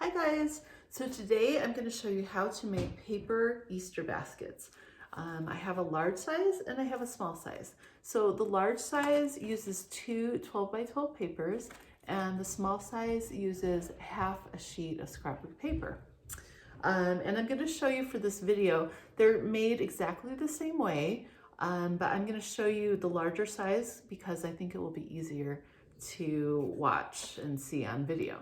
Hi guys! So today I'm going to show you how to make paper Easter baskets. I have a large size and I have a small size. So the large size uses two 12 by 12 papers and the small size uses half a sheet of scrapbook paper. And I'm going to show you for this video, they're made exactly the same way, but I'm going to show you the larger size because I think it will be easier to watch and see on video.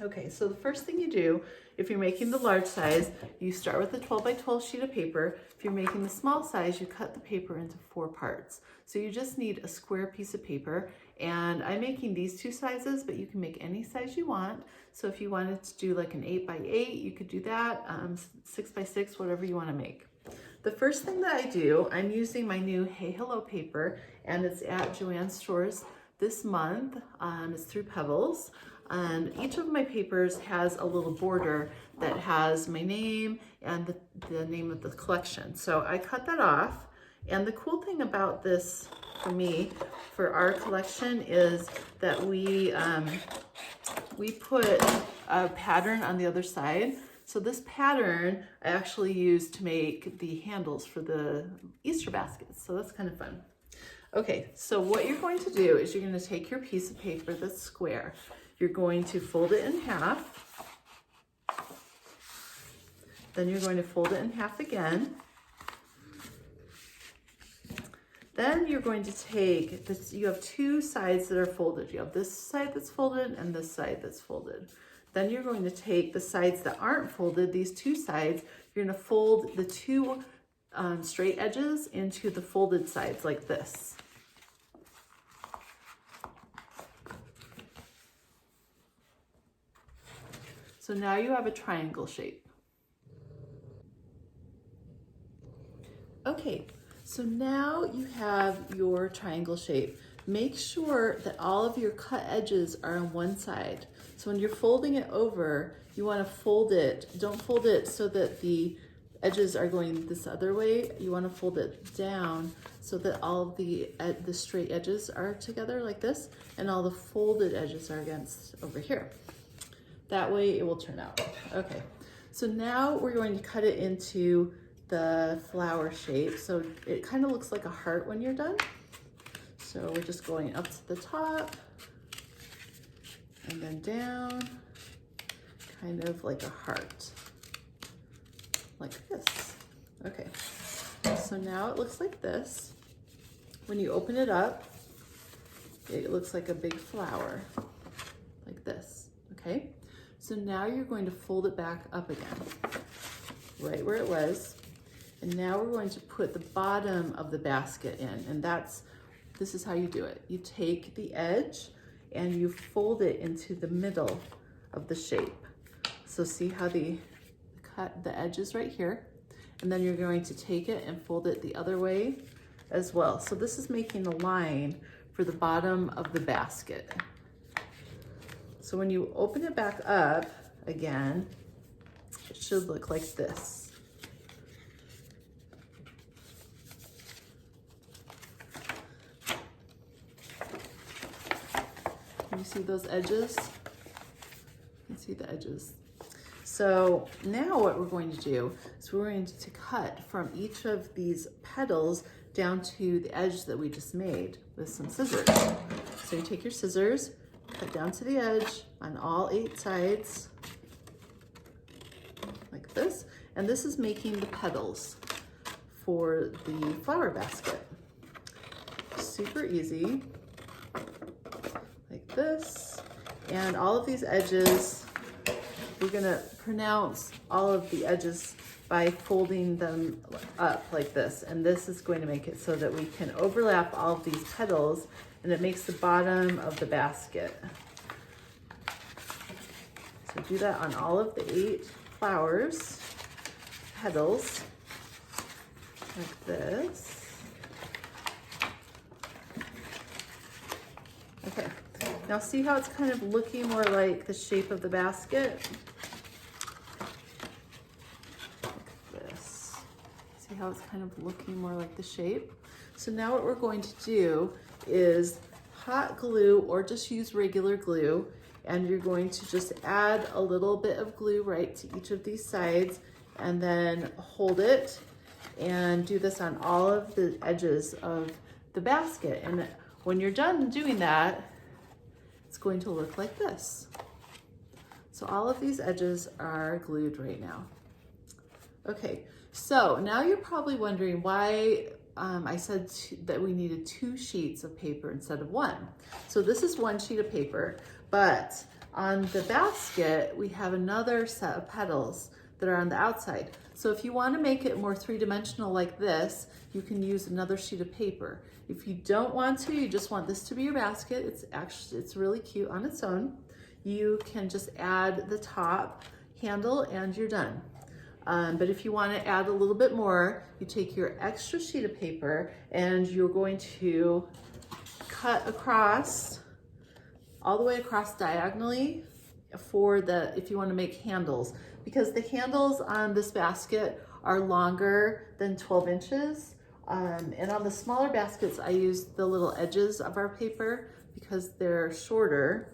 Okay, so the first thing you do, if you're making the large size, you start with a 12 by 12 sheet of paper. If you're making the small size, you cut the paper into 4 parts. So you just need a square piece of paper, and I'm making these 2 sizes, but you can make any size you want. So if you wanted to do like an 8 by 8, you could do that, 6 by 6, whatever you want to make. The first thing that I do, I'm using my new Hey Hello paper, and it's at Joann's stores this month. It's through Pebbles. And each of my papers has a little border that has my name and the name of the collection. So I cut that off. And the cool thing about this for me, for our collection, is that we put a pattern on the other side. So this pattern I actually used to make the handles for the Easter baskets. So that's kind of fun. Okay, so what you're going to do is you're going to take your piece of paper that's square. You're going to fold it in half. Then you're going to fold it in half again. Then you're going to take this, you have 2 sides that are folded. You have this side that's folded and this side that's folded. Then you're going to take the sides that aren't folded, these 2 sides, you're going to fold the 2 straight edges into the folded sides like this. So now you have a triangle shape. Okay, so now you have your triangle shape. Make sure that all of your cut edges are on one side. So when you're folding it over, you want to fold it. Don't fold it so that the edges are going this other way. You want to fold it down so that all of the straight edges are together like this, and all the folded edges are against over here. That way it will turn out. Okay, so now we're going to cut it into the flower shape. So it kind of looks like a heart when you're done. So we're just going up to the top and then down, kind of like a heart, like this. Okay, so now it looks like this. When you open it up, it looks like a big flower, like this, okay? So now you're going to fold it back up again, right where it was. And now we're going to put the bottom of the basket in, and this is how you do it. You take the edge and you fold it into the middle of the shape. So see how the edge is right here, and then you're going to take it and fold it the other way as well. So this is making a line for the bottom of the basket. So when you open it back up again, it should look like this. Can you see those edges? You can see the edges. So now what we're going to do is we're going to cut from each of these petals down to the edge that we just made with some scissors. So you take your scissors, cut down to the edge on all 8 sides, like this. And this is making the petals for the flower basket. Super easy, like this. And all of these edges, we're gonna pronounce all of the edges by folding them up like this. And this is going to make it so that we can overlap all of these petals, and it makes the bottom of the basket. So do that on all of the 8 flowers, petals, like this. Okay, now see how it's kind of looking more like the shape of the basket? Like this. See how it's kind of looking more like the shape? So now what we're going to do is hot glue or just use regular glue, and you're going to just add a little bit of glue right to each of these sides and then hold it and do this on all of the edges of the basket. And when you're done doing that, it's going to look like this. So all of these edges are glued right now. Okay, so now you're probably wondering why I said that we needed 2 sheets of paper instead of 1. So this is 1 sheet of paper, but on the basket, we have another set of petals that are on the outside. So if you want to make it more 3-dimensional like this, you can use another sheet of paper. If you don't want to, you just want this to be your basket, it's really cute on its own, you can just add the top handle and you're done. But if you want to add a little bit more, you take your extra sheet of paper and you're going to cut across, all the way across diagonally if you want to make handles, because the handles on this basket are longer than 12 inches. And on the smaller baskets, I use the little edges of our paper because they're shorter.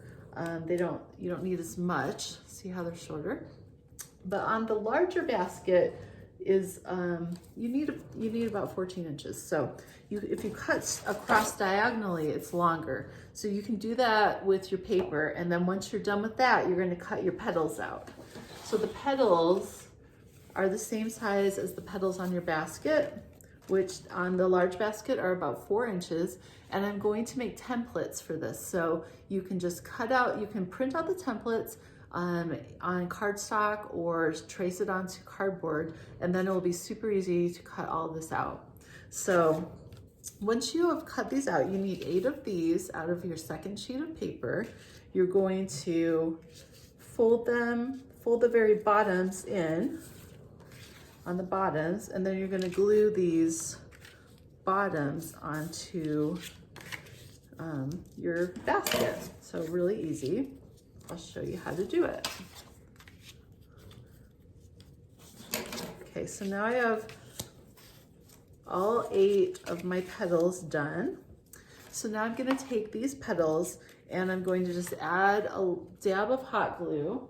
You don't need as much. See how they're shorter? But on the larger basket is, you need about 14 inches. So if you cut across diagonally, it's longer. So you can do that with your paper. And then once you're done with that, you're going to cut your petals out. So the petals are the same size as the petals on your basket, which on the large basket are about 4 inches. And I'm going to make templates for this. So you can just you can print out the templates on cardstock or trace it onto cardboard, and then it will be super easy to cut all this out. So once you have cut these out, you need 8 of these out of your second sheet of paper. You're going to fold the very bottoms in on the bottoms, and then you're going to glue these bottoms onto your basket. So really easy. I'll show you how to do it. Okay, so now I have all 8 of my petals done. So now I'm going to take these petals and I'm going to just add a dab of hot glue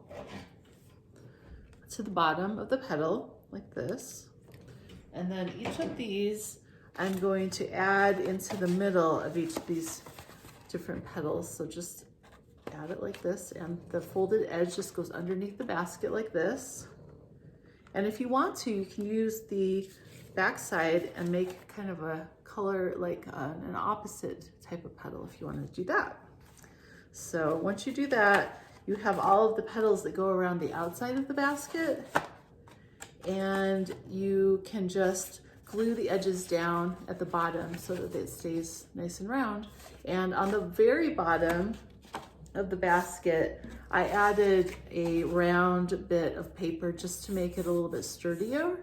to the bottom of the petal like this. And then each of these I'm going to add into the middle of each of these different petals. So just add it like this, and the folded edge just goes underneath the basket like this. And if you want to, you can use the back side and make kind of a color like an opposite type of petal if you want to do that. So once you do that, you have all of the petals that go around the outside of the basket, and you can just glue the edges down at the bottom so that it stays nice and round. And on the very bottom of the basket, I added a round bit of paper just to make it a little bit sturdier.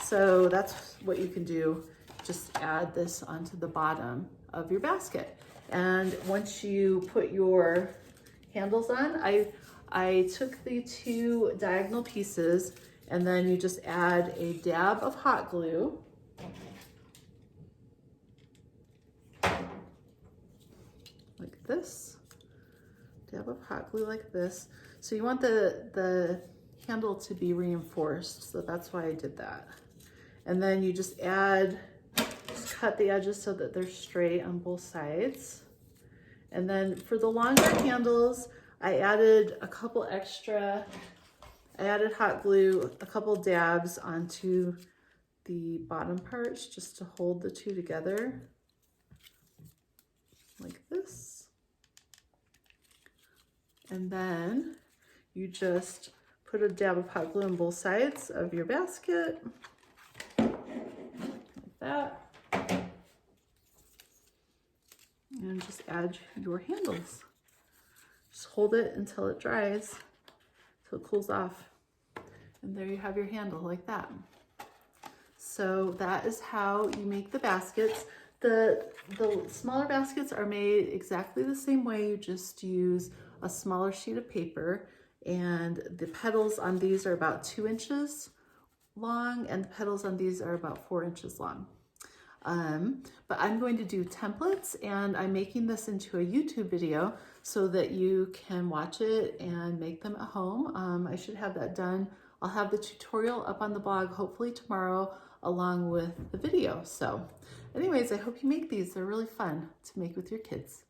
So that's what you can do. Just add this onto the bottom of your basket. And once you put your handles on, I took the 2 diagonal pieces, and then you just add a dab of hot glue. Like this. Dab of hot glue like this. So you want the handle to be reinforced, so that's why I did that. And then you just cut the edges so that they're straight on both sides. And then for the longer handles, I added hot glue, a couple dabs onto the bottom parts just to hold the 2 together like this. And then you just put a dab of hot glue on both sides of your basket, like that. And just add your handles. Just hold it until it dries, till it cools off. And there you have your handle like that. So that is how you make the baskets. The smaller baskets are made exactly the same way. You just use a smaller sheet of paper, and the petals on these are about 2 inches long, and the petals on these are about 4 inches long. But I'm going to do templates, and I'm making this into a YouTube video so that you can watch it and make them at home. I should have that done. I'll have the tutorial up on the blog hopefully tomorrow along with the video. So anyways, I hope you make these. They're really fun to make with your kids.